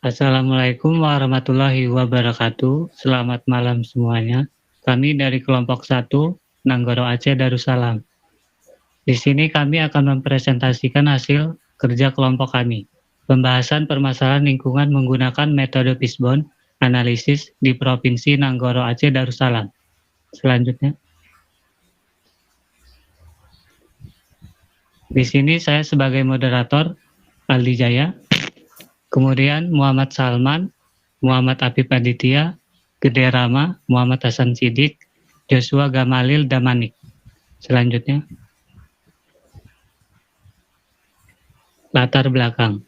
Assalamualaikum warahmatullahi wabarakatuh. Selamat malam semuanya. Kami dari kelompok 1, Nanggoro Aceh Darussalam. Di sini kami akan mempresentasikan hasil kerja kelompok kami. Pembahasan permasalahan lingkungan menggunakan metode Fishbone analisis di Provinsi Nanggoro Aceh Darussalam. Selanjutnya. Di sini saya sebagai moderator, Aldi Jaya. Kemudian Muhammad Salman, Muhammad Apip Aditya, Gede Rama, Muhammad Hasan Sidik, Joshua Gamalil Damanik. Selanjutnya. Latar belakang.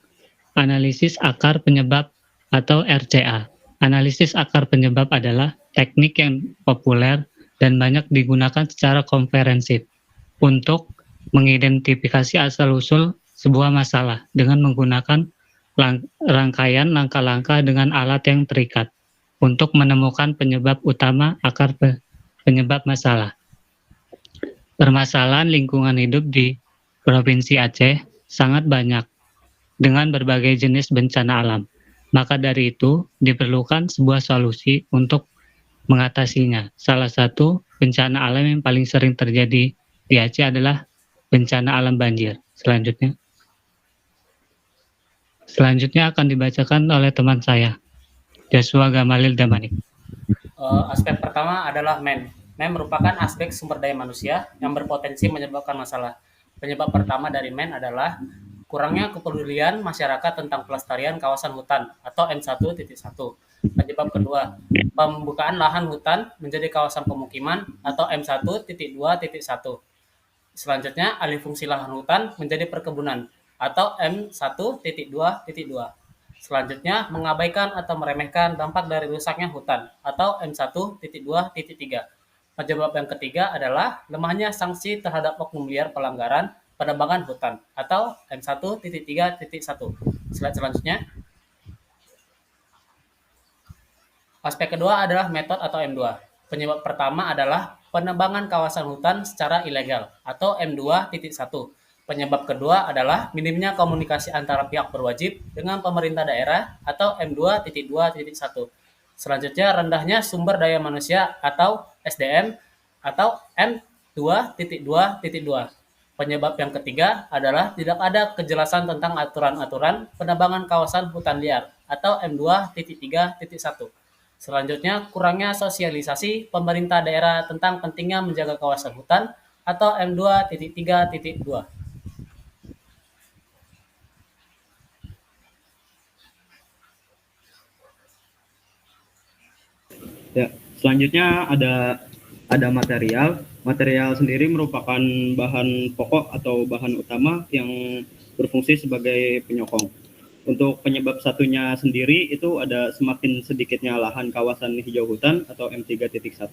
Analisis akar penyebab atau RCA. Analisis akar penyebab adalah teknik yang populer dan banyak digunakan secara komprehensif untuk mengidentifikasi asal-usul sebuah masalah dengan menggunakan rangkaian langkah-langkah dengan alat yang terikat untuk menemukan penyebab utama akar penyebab masalah. Permasalahan lingkungan hidup di Provinsi Aceh sangat banyak dengan berbagai jenis bencana alam. Maka dari itu diperlukan sebuah solusi untuk mengatasinya. Salah satu bencana alam yang paling sering terjadi di Aceh adalah bencana alam banjir. Selanjutnya akan dibacakan oleh teman saya, Joshua Gamalil Damanik. Aspek pertama adalah MEN. MEN merupakan aspek sumber daya manusia yang berpotensi menyebabkan masalah. Penyebab pertama dari MEN adalah kurangnya kepedulian masyarakat tentang pelestarian kawasan hutan atau M1.1. Penyebab kedua, pembukaan lahan hutan menjadi kawasan pemukiman atau M1.2.1. Selanjutnya, alih fungsi lahan hutan menjadi perkebunan atau M1.2.2. Selanjutnya, mengabaikan atau meremehkan dampak dari rusaknya hutan atau M1.2.3. Penyebab yang ketiga adalah lemahnya sanksi terhadap oknum liar pelanggaran penebangan hutan atau M1.3.1. Slide selanjutnya. Aspek kedua adalah metode atau M2. Penyebab pertama adalah penebangan kawasan hutan secara ilegal atau M2.1. Penyebab kedua adalah minimnya komunikasi antara pihak berwajib dengan pemerintah daerah atau M2.2.1. Selanjutnya, rendahnya sumber daya manusia atau SDM atau M2.2.2. Penyebab yang ketiga adalah tidak ada kejelasan tentang aturan-aturan penebangan kawasan hutan liar atau M2.3.1. Selanjutnya, kurangnya sosialisasi pemerintah daerah tentang pentingnya menjaga kawasan hutan atau M2.3.2. Ya, selanjutnya ada material. Material sendiri merupakan bahan pokok atau bahan utama yang berfungsi sebagai penyokong. Untuk penyebab satunya sendiri itu ada semakin sedikitnya lahan kawasan hijau hutan atau M3.1,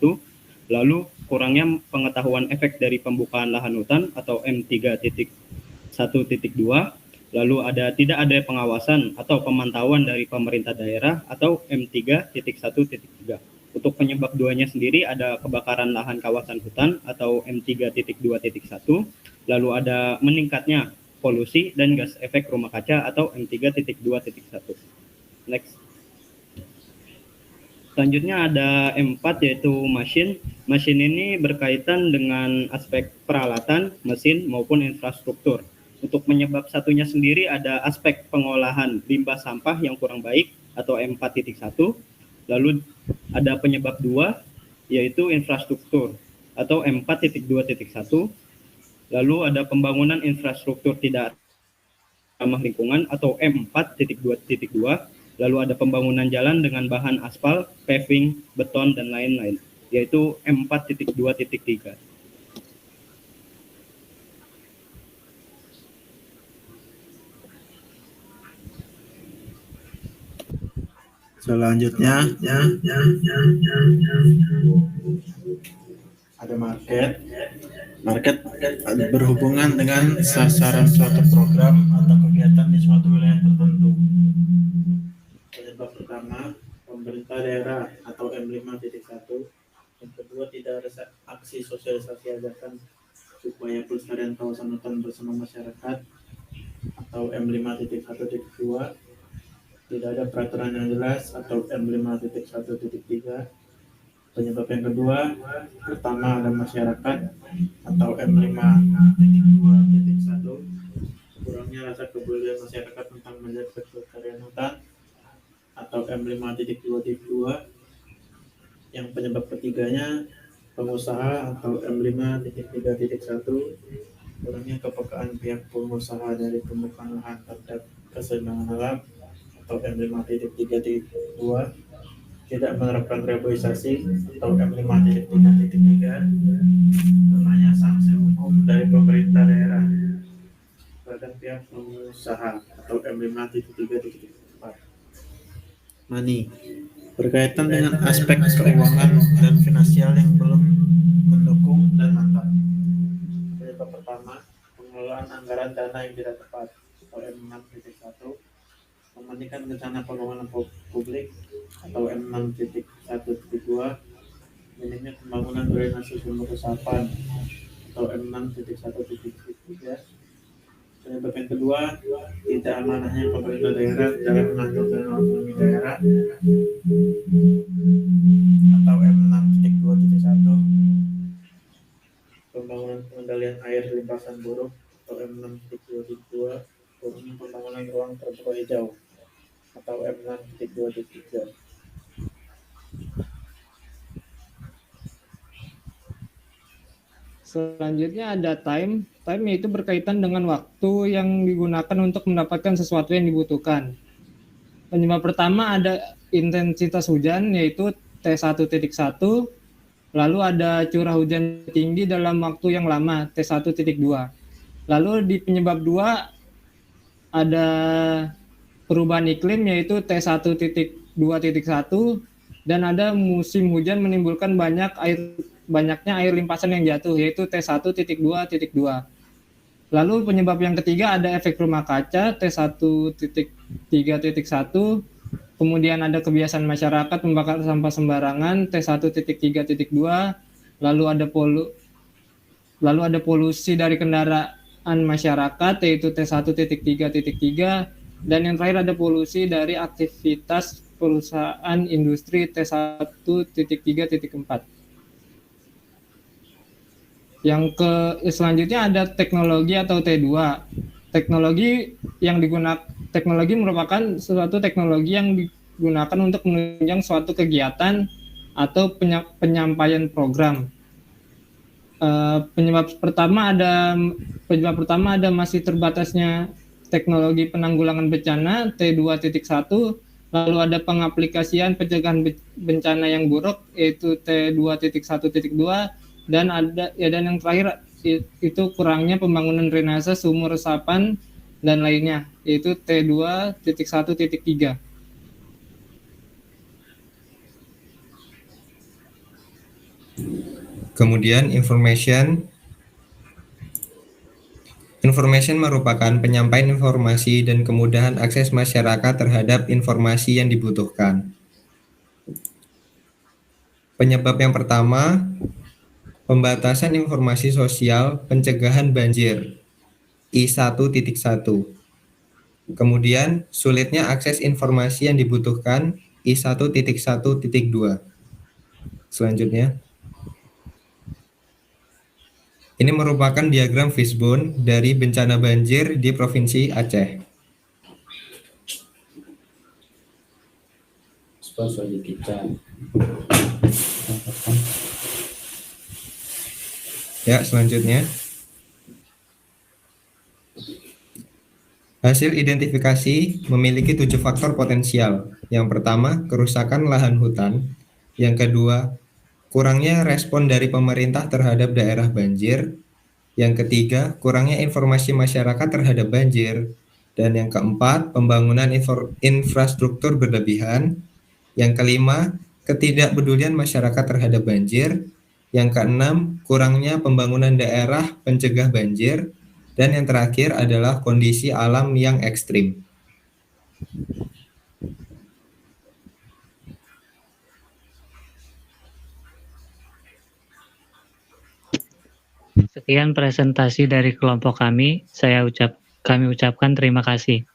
lalu kurangnya pengetahuan efek dari pembukaan lahan hutan atau M3.1.2, lalu tidak ada pengawasan atau pemantauan dari pemerintah daerah atau M3.1.3. Untuk penyebab duanya sendiri ada kebakaran lahan kawasan hutan atau M3.2.1, lalu ada meningkatnya polusi dan gas efek rumah kaca atau M3.2.1. Next. Selanjutnya ada M4 yaitu mesin. Mesin ini berkaitan dengan aspek peralatan, mesin maupun infrastruktur. Untuk penyebab satunya sendiri ada aspek pengolahan limbah sampah yang kurang baik atau M4.1. Lalu ada penyebab 2 yaitu infrastruktur atau M4.2.1. Lalu ada pembangunan infrastruktur tidak ramah lingkungan atau M4.2.2. Lalu ada pembangunan jalan dengan bahan aspal, paving, beton, dan lain-lain, yaitu M4.2.3. Selanjutnya ada market. Market berhubungan dengan sasaran suatu program atau kegiatan di suatu wilayah tertentu. Penyebab pertama, pemerintah daerah atau M5.1. Yang kedua, tidak ada aksi sosialisasi ajakan supaya pelestarian kawasan hutan bersama masyarakat atau M5.1.2, tidak ada peraturan yang jelas, atau M5.1.3. Penyebab yang kedua, pertama ada masyarakat, atau M5.2.1, kurangnya rasa kepedulian masyarakat tentang menjaga kelestarian hutan, atau M5.2.2. Yang penyebab ketiganya, pengusaha, atau M5.3.1, kurangnya kepekaan pihak pengusaha dari pembukaan lahan terhadap keseimbangan alam, atau M5.3.2, tidak menerapkan reboisasi, atau M5.3.3, lemahnya sanksi hukum dari pemerintah daerah terhadap pihak pengusaha, atau M5.3.4. Money berkaitan dengan aspek keuangan dan finansial yang belum mendukung dan mantap. Penyebab pertama, pengelolaan anggaran dana yang tidak tepat, atau M6.1, membandingkan rencana pembangunan publik, atau M6.1.2, minimnya pembangunan drainase sumber resapan, atau M6.1.3. Penyebab yang kedua, tidak amanahnya pemerintah daerah dalam mengatur dana otonomi daerah, atau M6.2.1. Pembangunan pengendalian air limpasan buruk, atau M6.2.2. Kurangnya pembangunan ruang terbuka hijau, atau M6.2.3. Selanjutnya ada time. Time yaitu berkaitan dengan waktu yang digunakan untuk mendapatkan sesuatu yang dibutuhkan. Penyebab pertama ada intensitas hujan yaitu T1.1, lalu ada curah hujan tinggi dalam waktu yang lama T1.2. Lalu di penyebab 2 ada perubahan iklim yaitu T1.2.1, dan ada musim hujan menimbulkan banyaknya air limpasan yang jatuh yaitu T1.2.2. Lalu penyebab yang ketiga ada efek rumah kaca T1.3.1, kemudian ada kebiasaan masyarakat membakar sampah sembarangan T1.3.2, lalu ada polusi dari kendaraan masyarakat yaitu T1.3.3, dan yang terakhir ada polusi dari aktivitas perusahaan industri T1.3.4. Yang selanjutnya ada teknologi atau T2. Teknologi merupakan suatu teknologi yang digunakan untuk menunjang suatu kegiatan atau penyampaian program. Penyebab pertama ada masih terbatasnya teknologi penanggulangan bencana T2.1, lalu ada pengaplikasian pencegahan bencana yang buruk yaitu T2.1.2, dan yang terakhir itu kurangnya pembangunan drainase sumur resapan dan lainnya yaitu T2.1.3. Kemudian information merupakan penyampaian informasi dan kemudahan akses masyarakat terhadap informasi yang dibutuhkan. Penyebab yang pertama, pembatasan informasi sosial pencegahan banjir I1.1. Kemudian sulitnya akses informasi yang dibutuhkan I1.1.2. Selanjutnya, ini merupakan diagram fishbone dari bencana banjir di Provinsi Aceh. Ya, selanjutnya. Hasil identifikasi memiliki 7 faktor potensial. Yang pertama, kerusakan lahan hutan. Yang kedua, kurangnya respon dari pemerintah terhadap daerah banjir. Yang ketiga, kurangnya informasi masyarakat terhadap banjir. Dan yang keempat, pembangunan infrastruktur berlebihan. Yang kelima, ketidakpedulian masyarakat terhadap banjir. Yang keenam, kurangnya pembangunan daerah pencegah banjir. Dan yang terakhir adalah kondisi alam yang ekstrim. Sekian presentasi dari kelompok kami. Saya ucapkan Kami ucapkan terima kasih.